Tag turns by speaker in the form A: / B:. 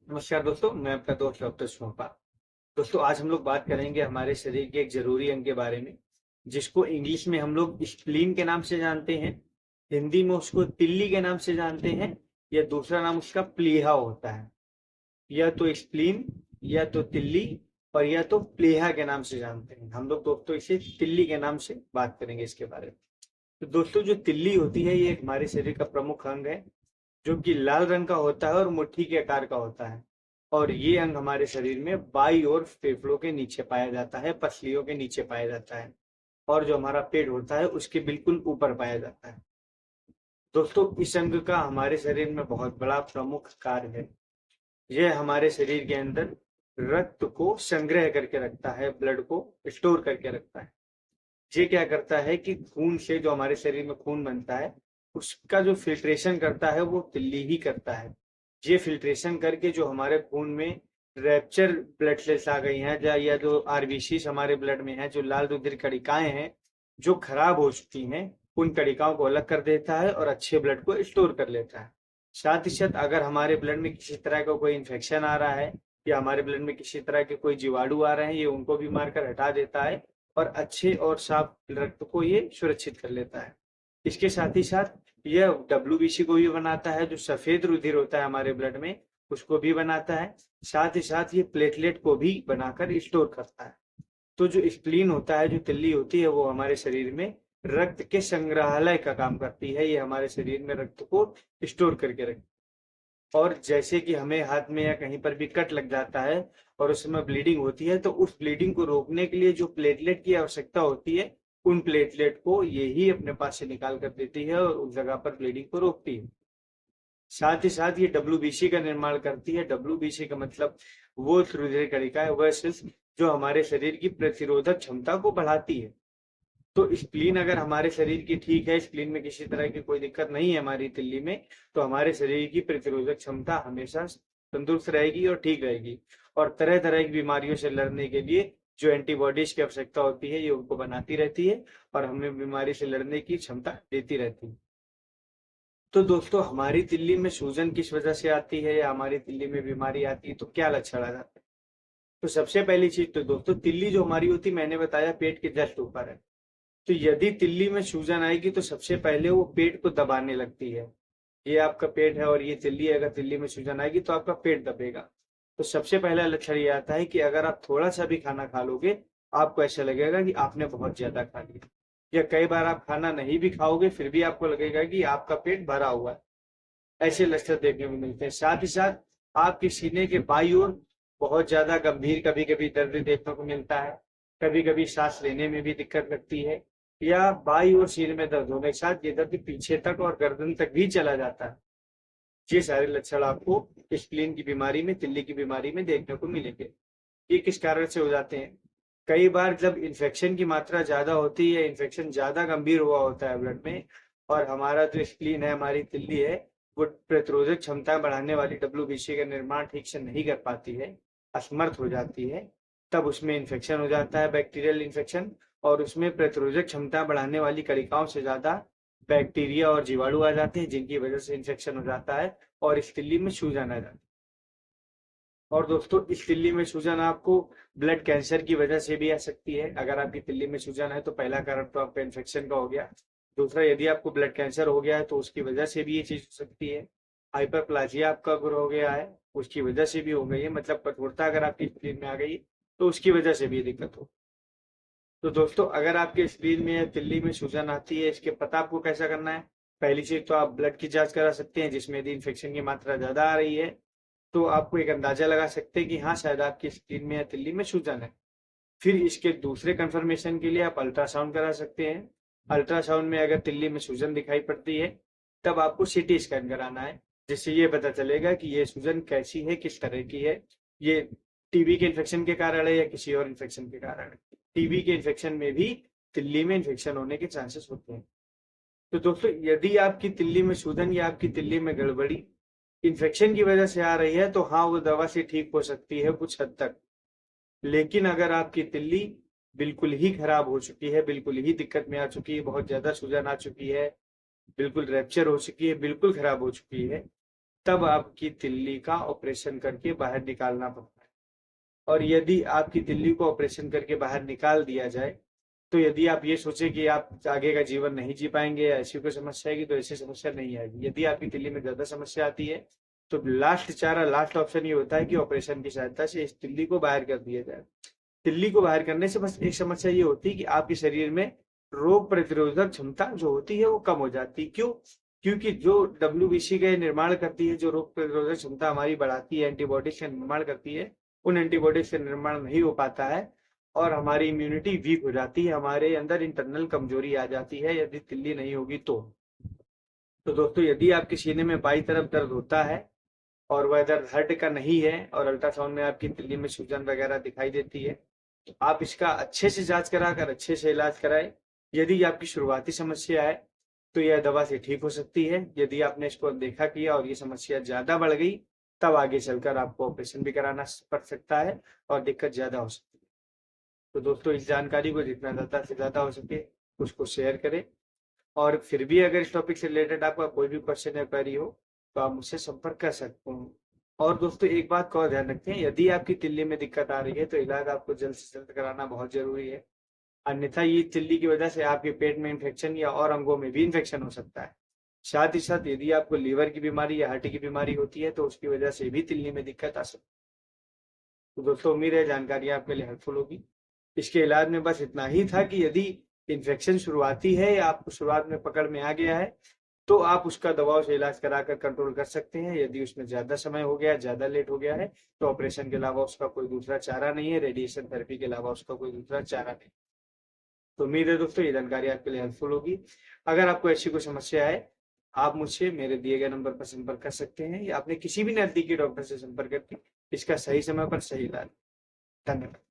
A: नमस्कार दोस्तों, मैं आपका दोस्त डॉक्टर शिवपा। दोस्तों, आज हम लोग बात करेंगे हमारे शरीर के एक ज़रूरी अंग के बारे में, जिसको इंग्लिश में हम लोग स्प्लीन के नाम से जानते हैं, हिंदी में उसको तिल्ली के नाम से जानते हैं, या दूसरा नाम उसका प्लीहा होता है। या तो स्प्लीन, या तो तिल्ली, और या तो प्लीहा के नाम से जानते हैं। हम लोग दोस्तों इसे तिल्ली के नाम से बात करेंगे इसके बारे में। तो दोस्तों, जो तिल्ली होती है ये हमारे शरीर का प्रमुख अंग है, जो कि लाल रंग का होता है और मुट्ठी के आकार का होता है। और ये अंग हमारे शरीर में बाई और फेफड़ों के नीचे पाया जाता है, पसलियों के नीचे पाया जाता है। और जो हमारा पेट होता है उसके बिल्कुल ऊपर पाया जाता है। दोस्तों, इस अंग का हमारे शरीर में बहुत बड़ा प्रमुख कार्य है। यह हमारे शरीर के अंदर रक्त को संग्रह करके रखता है, ब्लड को स्टोर करके रखता है। ये क्या करता है कि खून से, जो हमारे शरीर में खून बनता है, उसका जो फिल्ट्रेशन करता है वो तिल्ली ही करता है। ये फिल्ट्रेशन करके जो हमारे खून में रैप्चर ब्लड सेल्स आ गई हैं, या जो आरबीसी हमारे ब्लड में है, जो लाल रुधिर कणिकाएं हैं जो खराब हो चुकी हैं, उन कणिकाओं को अलग कर देता है और अच्छे ब्लड को स्टोर कर लेता है। साथ ही साथ अगर हमारे ब्लड में किसी तरह का कोई इन्फेक्शन आ रहा है, या हमारे ब्लड में किसी तरह के कोई जीवाणु आ रहे हैं, ये उनको भी मारकर हटा देता है और अच्छे और साफ रक्त को ये सुरक्षित कर लेता है। इसके साथ ही साथ यह डब्ल्यूबीसी को भी बनाता है, जो सफेद रुधिर होता है हमारे ब्लड में, उसको भी बनाता है। साथ ही साथ ये प्लेटलेट को भी बनाकर स्टोर करता है। तो जो स्प्लीन होता है, जो तिल्ली होती है, वो हमारे शरीर में रक्त के संग्रहालय का काम करती है। ये हमारे शरीर में रक्त को स्टोर करके रखती है। और जैसे कि हमें हाथ में या कहीं पर भी कट लग जाता है और उस समय ब्लीडिंग होती है, तो उस ब्लीडिंग को रोकने के लिए जो प्लेटलेट की आवश्यकता होती है, उन प्लेटलेट को ये ही अपने पास से निकाल कर देती है और उस जगह पर ब्लीडिंग को रोकती है। साथ ही साथ ये डब्ल्यूबीसी का निर्माण करती है। डब्ल्यूबीसी का मतलब वो रुधिर कणिका है, वह सेल्स जो हमारे शरीर की प्रतिरोधक क्षमता को बढ़ाती है। तो स्प्लीन अगर हमारे शरीर की ठीक है, स्प्लीन में किसी तरह की कोई दिक्कत नहीं है हमारी तिल्ली में, तो हमारे शरीर की प्रतिरोधक क्षमता हमेशा तंदुरुस्त रहेगी और ठीक रहेगी। और तरह तरह की बीमारियों से लड़ने के लिए जो एंटीबॉडीज की आवश्यकता होती है, ये उनको बनाती रहती है और हमें बीमारी से लड़ने की क्षमता देती रहती है। तो दोस्तों, हमारी तिल्ली में सूजन किस वजह से आती है, या हमारी तिल्ली में बीमारी आती है तो क्या लक्षण आ जाते हैं? तो सबसे पहली चीज तो दोस्तों, तिल्ली जो हमारी होती है, मैंने बताया पेट के जस्ट ऊपर है। तो यदि तिल्ली में सूजन आएगी तो सबसे पहले वो पेट को दबाने लगती है। ये आपका पेट है और ये तिल्ली है, अगर तिल्ली में सूजन आएगी तो आपका पेट दबेगा। तो सबसे पहला लक्षण ये आता है कि अगर आप थोड़ा सा भी खाना खा लोगे, आपको ऐसा लगेगा कि आपने बहुत ज्यादा खा लिया। या कई बार आप खाना नहीं भी खाओगे, फिर भी आपको लगेगा कि आपका पेट भरा हुआ है। ऐसे लक्षण देखने को मिलते हैं। साथ ही साथ आपके सीने के बाईं ओर बहुत ज्यादा गंभीर कभी कभी दर्द देखने को मिलता है। कभी कभी सांस लेने में भी दिक्कत लगती है, या बाईं ओर सीने में दर्द होने के साथ ये दर्द पीछे तक और गर्दन तक भी चला जाता है। ये सारे लक्षण आपको स्प्लीन की बीमारी में, तिल्ली की बीमारी में देखने को मिलेंगे। ये किस कारण से हो जाते हैं? कई बार जब इन्फेक्शन की मात्रा ज्यादा होती है, इन्फेक्शन ज्यादा गंभीर हुआ होता है ब्लड में, और हमारा जो स्प्लीन है, हमारी तिल्ली है, वो प्रतिरोधक क्षमता बढ़ाने वाली डब्ल्यूबीसी का निर्माण ठीक से नहीं कर पाती है, असमर्थ हो जाती है, तब उसमें इन्फेक्शन हो जाता है, बैक्टीरियल इन्फेक्शन। और उसमें प्रतिरोधक क्षमता बढ़ाने वाली कणिकाओं से ज्यादा बैक्टीरिया और जीवाणु आ जाते हैं, जिनकी वजह से इन्फेक्शन हो जाता है और इस तिल्ली में सूजन आ जाती है। और दोस्तों, इस तिल्ली में सूजन आपको ब्लड कैंसर की वजह से भी आ सकती है। अगर आपकी तिल्ली में सूजन है तो पहला कारण तो आपका इन्फेक्शन का हो गया। दूसरा, यदि आपको ब्लड कैंसर हो गया है तो उसकी वजह से भी ये चीज हो सकती है। हाइपरप्लाजिया आपका अगर हो गया है, उसकी वजह से भी हो गई है, मतलब कठोरता अगर आपकी स्प्लीन में आ गई तो उसकी वजह से भी दिक्कत हो। तो दोस्तों, अगर आपके स्प्लीन में या तिल्ली में सूजन आती है, इसके पता आपको कैसा करना है? पहली चीज तो आप ब्लड की जांच करा सकते हैं, जिसमें यदि इन्फेक्शन की मात्रा ज्यादा आ रही है तो आपको एक अंदाजा लगा सकते हैं कि हाँ, शायद आपकी स्किन में या तिल्ली में सूजन है। फिर इसके दूसरे कंफर्मेशन के लिए आप अल्ट्रासाउंड करा सकते हैं। अल्ट्रासाउंड में अगर तिल्ली में सूजन दिखाई पड़ती है, तब आपको सीटी स्कैन कराना है, जिससे ये पता चलेगा कि ये सूजन कैसी है, किस तरह की है। ये टीबी के इन्फेक्शन के कारण है या किसी और इन्फेक्शन के कारण है। टीबी के इन्फेक्शन में भी तिल्ली में इन्फेक्शन होने के चांसेस होते हैं। तो दोस्तों, यदि आपकी तिल्ली में सूजन या आपकी तिल्ली में गड़बड़ी इन्फेक्शन की वजह से आ रही है, तो हाँ, वो दवा से ठीक हो सकती है कुछ हद तक। लेकिन अगर आपकी तिल्ली बिल्कुल ही खराब हो चुकी है, बिल्कुल ही दिक्कत में आ चुकी है, बहुत ज्यादा सूजन आ चुकी है, बिल्कुल रैप्चर हो चुकी है, बिल्कुल खराब हो चुकी है, तब आपकी तिल्ली का ऑपरेशन करके बाहर निकालना पड़ता है। और यदि आपकी तिल्ली को ऑपरेशन करके बाहर निकाल दिया जाए, तो यदि आप ये सोचे कि आप आगे का जीवन नहीं जी पाएंगे या ऐसी कोई समस्या आएगी, तो ऐसी समस्या नहीं आएगी। यदि आपकी तिल्ली में ज्यादा समस्या आती है, तो लास्ट ऑप्शन ये होता है कि ऑपरेशन की सहायता से इस तिल्ली को बाहर कर दिया जाए। तिल्ली को बाहर करने से बस एक समस्या ये होती है कि आपके शरीर में रोग प्रतिरोधक क्षमता जो होती है वो कम हो जाती है। क्यों? क्योंकि जो WBC का निर्माण करती है, जो रोग प्रतिरोधक क्षमता हमारी बढ़ाती है, एंटीबॉडीज का निर्माण करती है, उन एंटीबॉडीज का निर्माण नहीं हो पाता है और हमारी इम्यूनिटी वीक हो जाती है, हमारे अंदर इंटरनल कमजोरी आ जाती है यदि तिल्ली नहीं होगी तो दोस्तों, यदि आपके सीने में बाई तरफ दर्द होता है और वह दर्द हार्ट का नहीं है और अल्ट्रासाउंड में आपकी तिल्ली में सूजन वगैरह दिखाई देती है, तो आप इसका अच्छे से जांच कराकर अच्छे से इलाज कराएं। यदि आपकी शुरुआती समस्या है तो यह दवा से ठीक हो सकती है। यदि आपने इसको देखा किया और ये समस्या ज्यादा बढ़ गई, तब आगे चलकर आपको ऑपरेशन भी कराना पड़ सकता है और दिक्कत ज्यादा हो सकती है। तो दोस्तों, इस जानकारी को जितना ज्यादा से ज्यादा हो सके उसको शेयर करें। और फिर भी अगर इस टॉपिक से रिलेटेड आपका कोई भी क्वेश्चन या क्वेरी हो तो आप मुझसे संपर्क कर सकते हैं। और दोस्तों, एक बात का और ध्यान रखें, यदि आपकी तिल्ली में दिक्कत आ रही है तो इलाज आपको जल्द से जल्द कराना बहुत जरूरी है। अन्यथा ये तिल्ली की वजह से आपके पेट में इन्फेक्शन या और अंगों में भी इन्फेक्शन हो सकता है। साथ ही साथ यदि आपको लीवर की बीमारी या हार्ट की बीमारी होती है तो उसकी वजह से भी तिल्ली में दिक्कत आ सकती है। तो दोस्तों, उम्मीद है जानकारी आपके लिए हेल्पफुल होगी। इसके इलाज में बस इतना ही था कि यदि इन्फेक्शन शुरुआती है या आपको शुरुआत में पकड़ में आ गया है, तो आप उसका दवाओं से इलाज कराकर कंट्रोल कर सकते हैं। यदि उसमें ज्यादा समय हो गया, ज्यादा लेट हो गया है, तो ऑपरेशन के अलावा उसका कोई दूसरा चारा नहीं है, रेडिएशन थेरेपी के अलावा उसका कोई दूसरा चारा नहीं। तो उम्मीद है दोस्तों ये जानकारी आपके लिए हेल्पफुल होगी। अगर आपको ऐसी कोई समस्या है, आप मुझसे मेरे दिए गए नंबर पर संपर्क कर सकते हैं या अपने किसी भी नजदीकी डॉक्टर से संपर्क करके इसका सही समय पर सही इलाज। धन्यवाद।